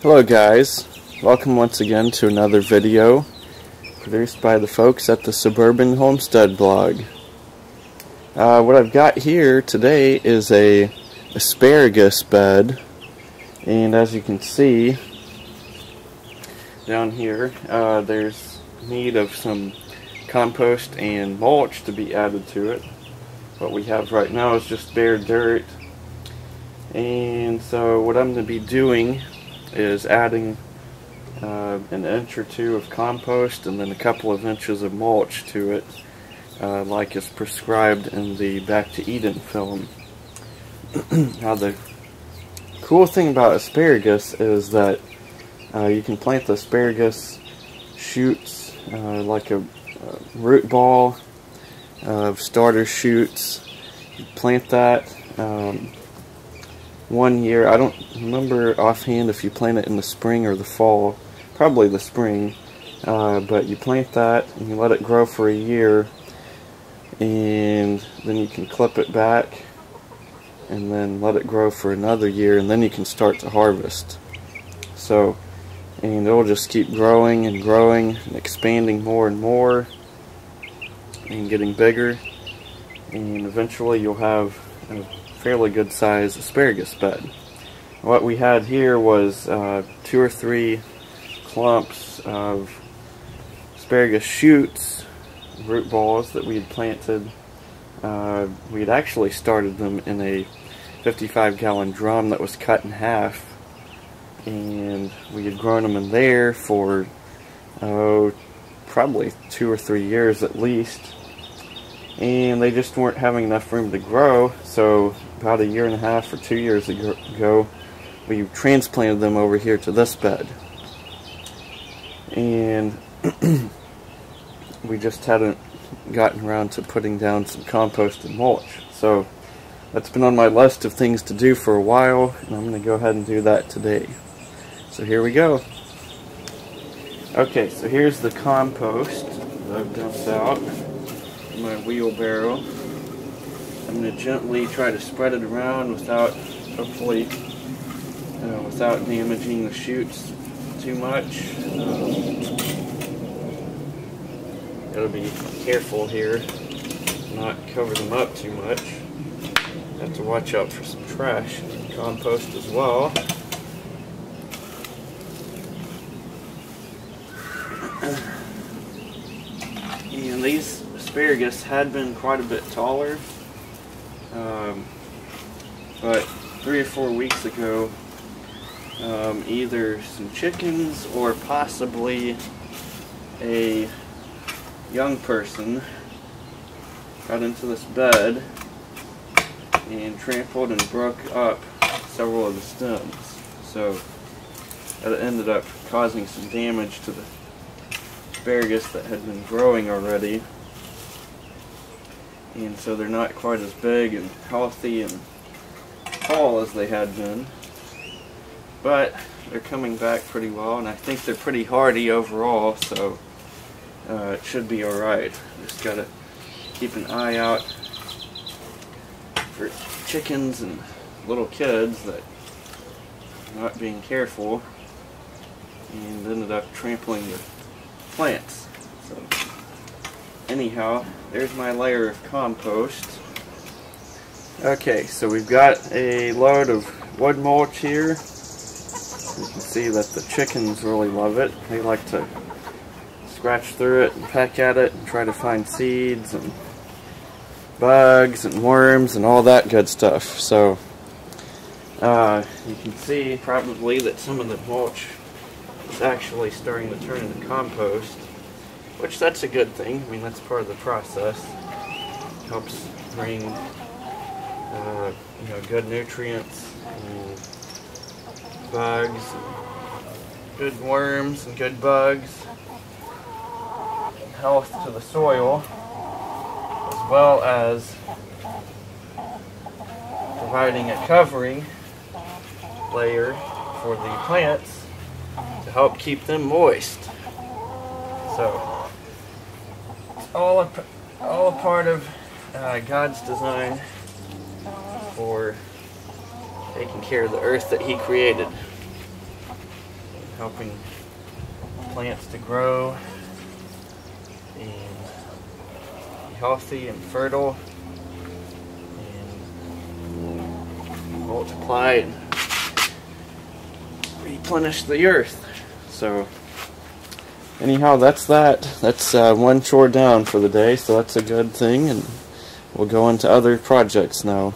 Hello guys, welcome once again to another video produced by the folks at the Suburban Homestead blog. What I've got here today is a asparagus bed, and as you can see down here there's need of some compost and mulch to be added to it. What we have right now is just bare dirt, and so what I'm going to be doing is adding an inch or two of compost and then a couple of inches of mulch to it, like is prescribed in the Back to Eden film. Now the cool thing about asparagus is that you can plant the asparagus shoots like a root ball of starter shoots. You plant that 1 year. I don't remember offhand if you plant it in the spring or the fall. Probably the spring. But you plant that and you let it grow for a year, and then you can clip it back and then let it grow for another year, and then you can start to harvest. So, and it'll just keep growing and growing and expanding more and more and getting bigger, and eventually you'll have a fairly good sized asparagus bed. What we had here was 2 or 3 clumps of asparagus shoots, root balls that we had planted. We had actually started them in a 55-gallon drum that was cut in half, and we had grown them in there for probably 2 or 3 years at least, and they just weren't having enough room to grow. So about 1.5 years or 2 years ago, we transplanted them over here to this bed, and we just hadn't gotten around to putting down some compost and mulch. So that's been on my list of things to do for a while, and I'm going to go ahead and do that today. So here we go. Okay, so here's the compost that I've dumped out in my wheelbarrow. I'm going to gently try to spread it around without, hopefully, without damaging the shoots too much. Gotta be careful here, not cover them up too much. Have to watch out for some trash and compost as well. And these asparagus had been quite a bit taller, but 3 or 4 weeks ago, either some chickens or possibly a young person got into this bed and trampled and broke up several of the stems. So that ended up causing some damage to the asparagus that had been growing already, and so they're not quite as big and healthy and tall as they had been, but they're coming back pretty well, and I think they're pretty hardy overall, so it should be alright. Just gotta keep an eye out for chickens and little kids that are not being careful and ended up trampling the plants. So anyhow, there's my layer of compost. Okay, so we've got a load of wood mulch here. You can see that the chickens really love it. They like to scratch through it and peck at it and try to find seeds and bugs and worms and all that good stuff. So you can see probably that some of the mulch is actually starting to turn into compost, which that's a good thing. I mean, that's part of the process. Helps bring good nutrients and bugs, and good worms and good bugs, health to the soil, as well as providing a covering layer for the plants to help keep them moist. So it's all a part of God's design for taking care of the earth that He created. helping plants to grow and be healthy and fertile and multiply and replenish the earth. So anyhow, that's that. That's one chore down for the day, so that's a good thing, and we'll go into other projects now.